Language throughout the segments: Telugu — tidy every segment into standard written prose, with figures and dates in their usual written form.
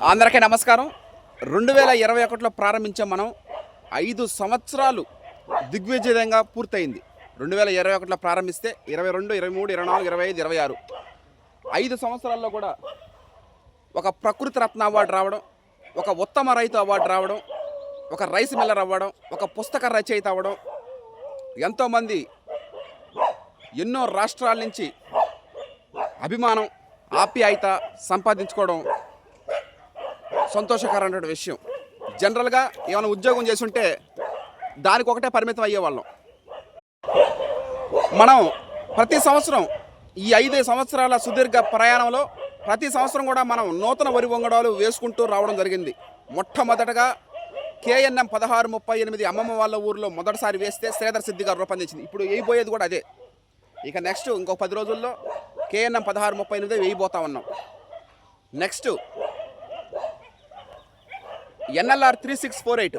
అందరికీ నమస్కారం. 2021లో ప్రారంభించాం మనం. 5 సంవత్సరాలు దిగ్విజయంగా పూర్తయింది. 2021లో ప్రారంభిస్తే 22, 23, 24, 25, 26 5 సంవత్సరాల్లో కూడా ఒక ప్రకృతి రత్న అవార్డు రావడం, ఒక ఉత్తమ రైతు అవార్డు రావడం, ఒక రైస్ మిల్లర్ అవ్వడం, ఒక పుస్తక రచయిత అవ్వడం, ఎంతోమంది ఎన్నో రాష్ట్రాల నుంచి అభిమానం, ఆప్యాయత సంపాదించుకోవడం సంతోషకరమైన విషయం. జనరల్గా ఏమైనా ఉద్యోగం చేసుంటే దానికి ఒకటే పరిమితం అయ్యేవాళ్ళం. మనం ప్రతి సంవత్సరం ఈ 5 సంవత్సరాల సుదీర్ఘ ప్రయాణంలో ప్రతి సంవత్సరం కూడా మనం నూతన వరి వంగడాలు వేసుకుంటూ రావడం జరిగింది. మొట్టమొదటగా KNM 1638 అమ్మమ్మ వాళ్ళ ఊరిలో మొదటిసారి వేస్తే శ్రీధర్ సిద్ధి గారు రూపొందించింది. ఇప్పుడు వేయబోయేది కూడా అదే. ఇక నెక్స్ట్ ఇంకో 10 రోజుల్లో KNM 1638 వేయబోతా ఉన్నాం. నెక్స్ట్ NLR 3648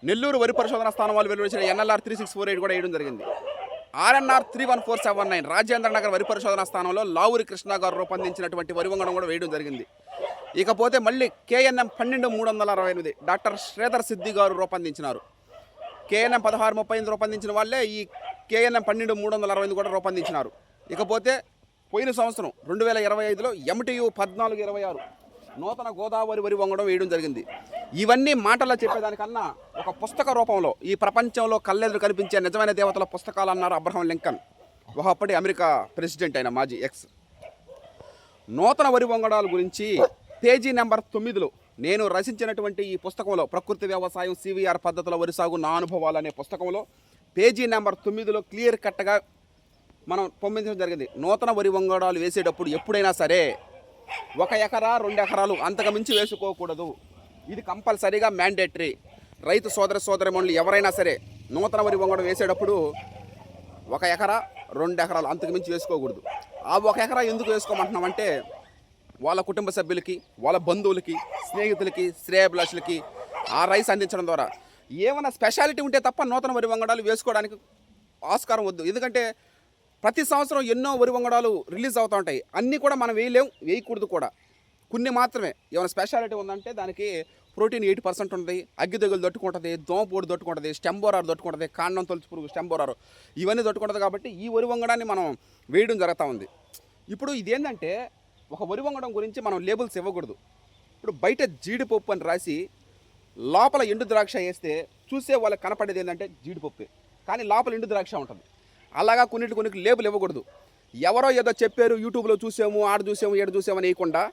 నెల్లూరు వరి పరిశోధన స్థానం వాళ్ళు వెలువరించిన NLR 3648 కూడా వేయడం జరిగింది. RNR 31479 రాజేంద్ర నగర్ వరి పరిశోధన స్థానంలో లావురి కృష్ణ గారు రూపొందించినటువంటి వరి వంగడం కూడా వేయడం జరిగింది. ఇకపోతే మళ్ళీ KNM 12368 డాక్టర్ శ్రీధర్ సిద్ధి గారు రూపొందించినారు. KNM 1638 రూపొందించిన వాళ్ళే ఈ KNM 12368 కూడా రూపొందించినారు. ఇకపోతే పోయిన సంవత్సరం 2025లో MTU 1426 నూతన గోదావరి వరి వంగడం వేయడం జరిగింది. ఇవన్నీ మాటల్లో చెప్పేదానికన్నా ఒక పుస్తక రూపంలో ఈ ప్రపంచంలో కళ్ళెదురు కనిపించే నిజమైన దేవతల పుస్తకాలు అన్నారు అబ్రహం లింకన్, ఒకప్పటి అమెరికా ప్రెసిడెంట్ అయిన మాజీ ఎక్స్. నూతన వరి వంగడాల గురించి పేజీ నెంబర్ 9లో నేను రచించినటువంటి ఈ పుస్తకంలో ప్రకృతి వ్యవసాయం CVR పద్ధతుల వరి సాగు నా అనుభవాలు అనే పుస్తకంలో పేజీ నెంబర్ 9లో క్లియర్ కట్గా మనం పంపించడం జరిగింది. నూతన వరి వంగడాలు వేసేటప్పుడు ఎప్పుడైనా సరే 1 ఎకరా 2 ఎకరాలు అంతకు మించి వేసుకోకూడదు. ఇది కంపల్సరీగా మ్యాండేటరీ. రైతు సోదరమణులు ఎవరైనా సరే నూతన వరి వంగడం వేసేటప్పుడు 1 ఎకరా 2 ఎకరాలు అంతకు మించి వేసుకోకూడదు. ఆ 1 ఎకరా ఎందుకు వేసుకోమంటున్నామంటే వాళ్ళ కుటుంబ సభ్యులకి, వాళ్ళ బంధువులకి, స్నేహితులకి, శ్రేయభిలాషులకి ఆ రైస్ అందించడం ద్వారా ఏమైనా స్పెషాలిటీ ఉంటే తప్ప నూతన వరి వంగడాలు వేసుకోవడానికి ఆస్కారం వద్దు. ఎందుకంటే ప్రతి సంవత్సరం ఎన్నో వరి వంగడాలు రిలీజ్ అవుతూ ఉంటాయి. అన్నీ కూడా మనం వేయకూడదు కూడా. కొన్ని మాత్రమే ఏమైనా స్పెషాలిటీ ఉందంటే దానికి ప్రోటీన్ 8% ఉంటుంది, అగ్గి తెగులు తట్టుకుంటుంది, దోమపోడు తట్టుకుంటుంది, స్టెంబోరార్ తట్టుకుంటుంది, కాండం తొలచి పురుగు స్టెంబోరారు ఇవన్నీ తట్టుకుంటుంది. కాబట్టి ఈ వరి వంగడాన్ని మనం వేయడం జరుగుతూ ఉంది. ఇప్పుడు ఇదేంటంటే ఒక వరి వంగడం గురించి మనం లేబుల్స్ ఇవ్వకూడదు. ఇప్పుడు బయట జీడిపప్పు అని రాసి లోపల ఎండు ద్రాక్ష వేస్తే చూసే వాళ్ళకి కనపడేది ఏంటంటే జీడిపప్పే, కానీ లోపల ఎండు ద్రాక్ష ఉంటుంది. అలాగా కొన్నికి లేబుల్ ఇవ్వకూడదు. ఎవరో ఏదో చెప్పారు, యూట్యూబ్లో చూసాము, ఆడ చూసాము, ఏడు చూసామని వేయకుండా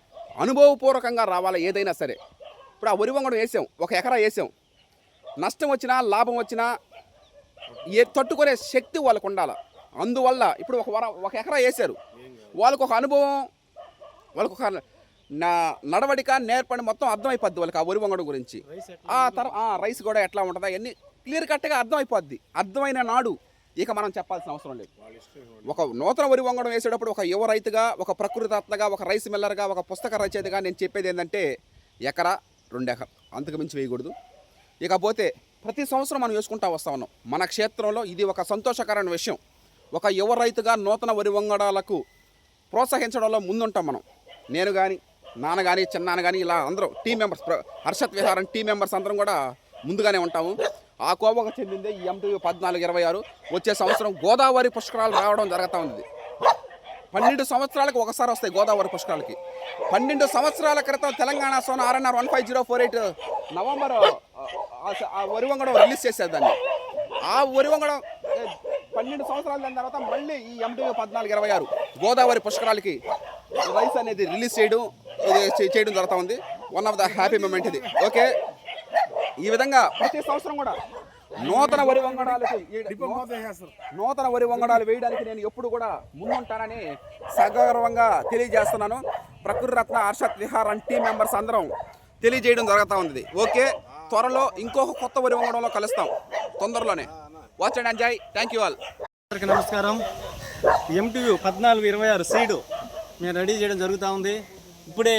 అనుభవపూర్వకంగా రావాలి ఏదైనా సరే. ఇప్పుడు ఆ వరి వంగడం వేసాం, 1 ఎకరా వేసాం, నష్టం వచ్చినా లాభం వచ్చినా తట్టుకునే శక్తి వాళ్ళకు ఉండాలి. అందువల్ల ఇప్పుడు 1 ఎకరా వేసారు, వాళ్ళకు ఒక అనుభవం, వాళ్ళకు ఒక నడవడిక నేర్పడి మొత్తం అర్థమైపోద్ది వాళ్ళకి ఆ వరి వంగడం గురించి. ఆ తర్వాత రైస్ కూడా ఎట్లా ఉంటుందా అన్నీ క్లియర్ కట్గా అర్థమైపోద్ది. అర్థమైన నాడు ఇక మనం చెప్పాల్సిన అవసరం లేదు. ఒక నూతన వరి వంగడం వేసేటప్పుడు ఒక యువ రైతుగా, ఒక ప్రకృతిగా, ఒక రైస్ మిల్లర్గా, ఒక పుస్తక రచయితగా నేను చెప్పేది ఏంటంటే 1 ఎకరా 2 ఎకరా అంతకు మించి వేయకూడదు. ఇకపోతే ప్రతి సంవత్సరం మనం వేసుకుంటూ వస్తూ ఉన్నాం. మన క్షేత్రంలో ఇది ఒక సంతోషకరమైన విషయం. ఒక యువ రైతుగా నూతన వరి వంగడాలకు ప్రోత్సహించడంలో ముందుంటాం మనం. నేను కానీ, నాన్న కానీ, చిన్నాన్న కానీ, ఇలా అందరం టీం మెంబర్స్, హర్షత్ విహారం టీం మెంబర్స్ అందరం కూడా ముందుగానే ఉంటాము. ఆ కోవకు చెందిందే ఈ MTU 1426. వచ్చే సంవత్సరం గోదావరి పుష్కరాలు రావడం జరుగుతూ ఉంది. 12 సంవత్సరాలకు ఒకసారి వస్తాయి గోదావరి పుష్కరాలకి. 12 సంవత్సరాల క్రితం తెలంగాణ సోన RNR 15048 నవంబర్ ఆ వరి వంగడం రిలీజ్ చేసేది దాన్ని. ఆ వరి వంగడం 12 సంవత్సరాల తర్వాత మళ్ళీ ఈ MTU 1426 గోదావరి పుష్కరాలకి రైస్ అనేది రిలీజ్ చేయడం జరుగుతూ ఉంది. One of the happy moment ఇది. ఓకే, ఈ విధంగా ప్రతి సంవత్సరం కూడా నూతన వరి వంగడాలు వేయడానికి నేను ఎప్పుడు కూడా ముందుంటానని సగర్వంగా తెలియజేస్తున్నాను. ప్రకృతి రత్న హర్షత్ విహారం టీం మెంబర్స్ అందరం తెలియజేయడం జరుగుతూ ఉంది. ఓకే, త్వరలో ఇంకొక కొత్త వరి వంగడంలో కలుస్తాం తొందరలోనే. Watch and enjoy. Thank you all. అందరికీ నమస్కారం. MTU 1426 సీడు మేము రెడీ చేయడం జరుగుతూ ఉంది. ఇప్పుడే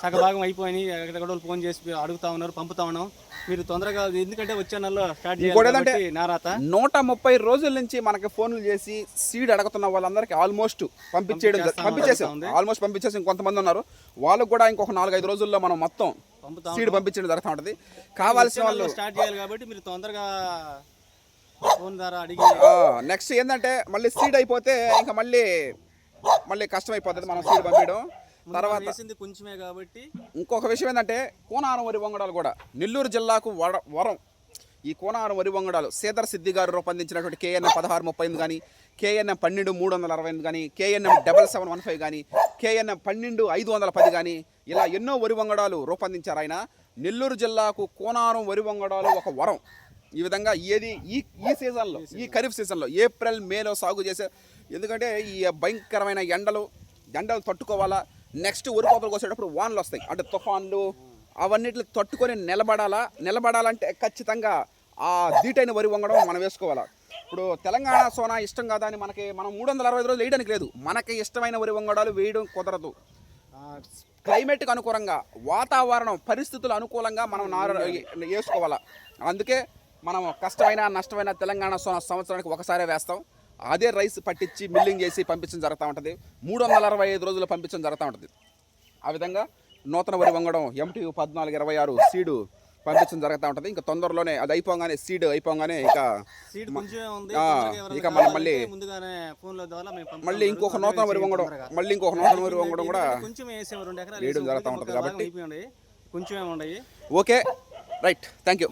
సగభాగం అయిపోయినాయి. ఎక్కడెక్కడ ఫోన్ చేసి అడుగుతూ ఉన్నారు, పంపుతా ఉన్నాం. మీరు తొందరగా, ఎందుకంటే వచ్చే నెలలో స్టార్ట్ ఇంకోటి చేయాలి ఏంటంటే కాబట్టి నారాత 130 రోజుల నుంచి మనకి ఫోన్లు చేసి సీడ్ అడుగుతున్న వాళ్ళందరికీ ఆల్మోస్ట్ పంపించేసి ఇంకొంతమంది ఉన్నారు. వాళ్ళకు కూడా ఇంకొక 4-5 రోజుల్లో మనం మొత్తం సీడ్ పంపించడం జరుగుతూ ఉంటుంది. కావాల్సిన వాళ్ళు స్టార్ట్ చేయాలి కాబట్టి మీరు తొందరగా ఫోన్ ద్వారా అడిగి. నెక్స్ట్ ఏంటంటే మళ్ళీ సీడ్ అయిపోతే ఇంకా మళ్ళీ కష్టమైపోతుంది మనం సీడ్ పంపించడం. తర్వాత వేసింది కొంచెమే కాబట్టి ఇంకొక విషయం ఏంటంటే కోనారం వరి వంగడాలు కూడా నెల్లూరు జిల్లాకు వరం. ఈ కోనారం వరి వంగడాలు శ్రీధర్ సిద్ధి గారు రూపొందించినటువంటి KNM 1638 కానీ, KNM 12368 కానీ, KNM 7715 కానీ, KNM 12510 కానీ, ఇలా ఎన్నో వరి వంగడాలు రూపొందించారు ఆయన. నెల్లూరు జిల్లాకు కోనారం వరి వంగడాలు ఒక వరం. ఈ విధంగా ఈ సీజన్లో, ఈ ఖరీఫ్ సీజన్లో ఏప్రిల్ మేలో సాగు చేసే, ఎందుకంటే ఈ భయంకరమైన ఎండలు తట్టుకోవాలా. నెక్స్ట్ వరి కోతలకు వచ్చేటప్పుడు వానలు వస్తాయి, అంటే తుఫాన్లు అవన్నిటిని తట్టుకొని నిలబడాలంటే ఖచ్చితంగా ఆ దీటైన వరి వంగడం మనం వేసుకోవాలా. ఇప్పుడు తెలంగాణ సోనా ఇష్టం కాదా అని మనం 365 రోజులు వేయడానికి లేదు. మనకి ఇష్టమైన వరి వంగడాలు వేయడం కుదరదు. క్లైమేట్కి అనుకూలంగా, వాతావరణం పరిస్థితులు అనుకూలంగా మనం వేసుకోవాలా. అందుకే మనం కష్టమైన నష్టమైన తెలంగాణ సోనా సంవత్సరానికి ఒకసారి వేస్తాం. అదే రైస్ పట్టించి మిల్లింగ్ చేసి పంపించడం జరుగుతూ ఉంటుంది. 365 రోజులు పంపించడం జరుగుతూ ఉంటుంది. ఆ విధంగా నూతన వరి వంగడం MTU 1426 సీడు పంపించడం జరుగుతూ ఉంటుంది. ఇంకా తొందరలోనే అది అయిపోగానే సీడ్ అయిపోగానే ఇక మనం మళ్ళీ ఇంకొక నూతన వరి వంగడం కూడా వేయడం జరుగుతూ ఉంటుంది. కాబట్టి కొంచెం. Okay, right, thank you.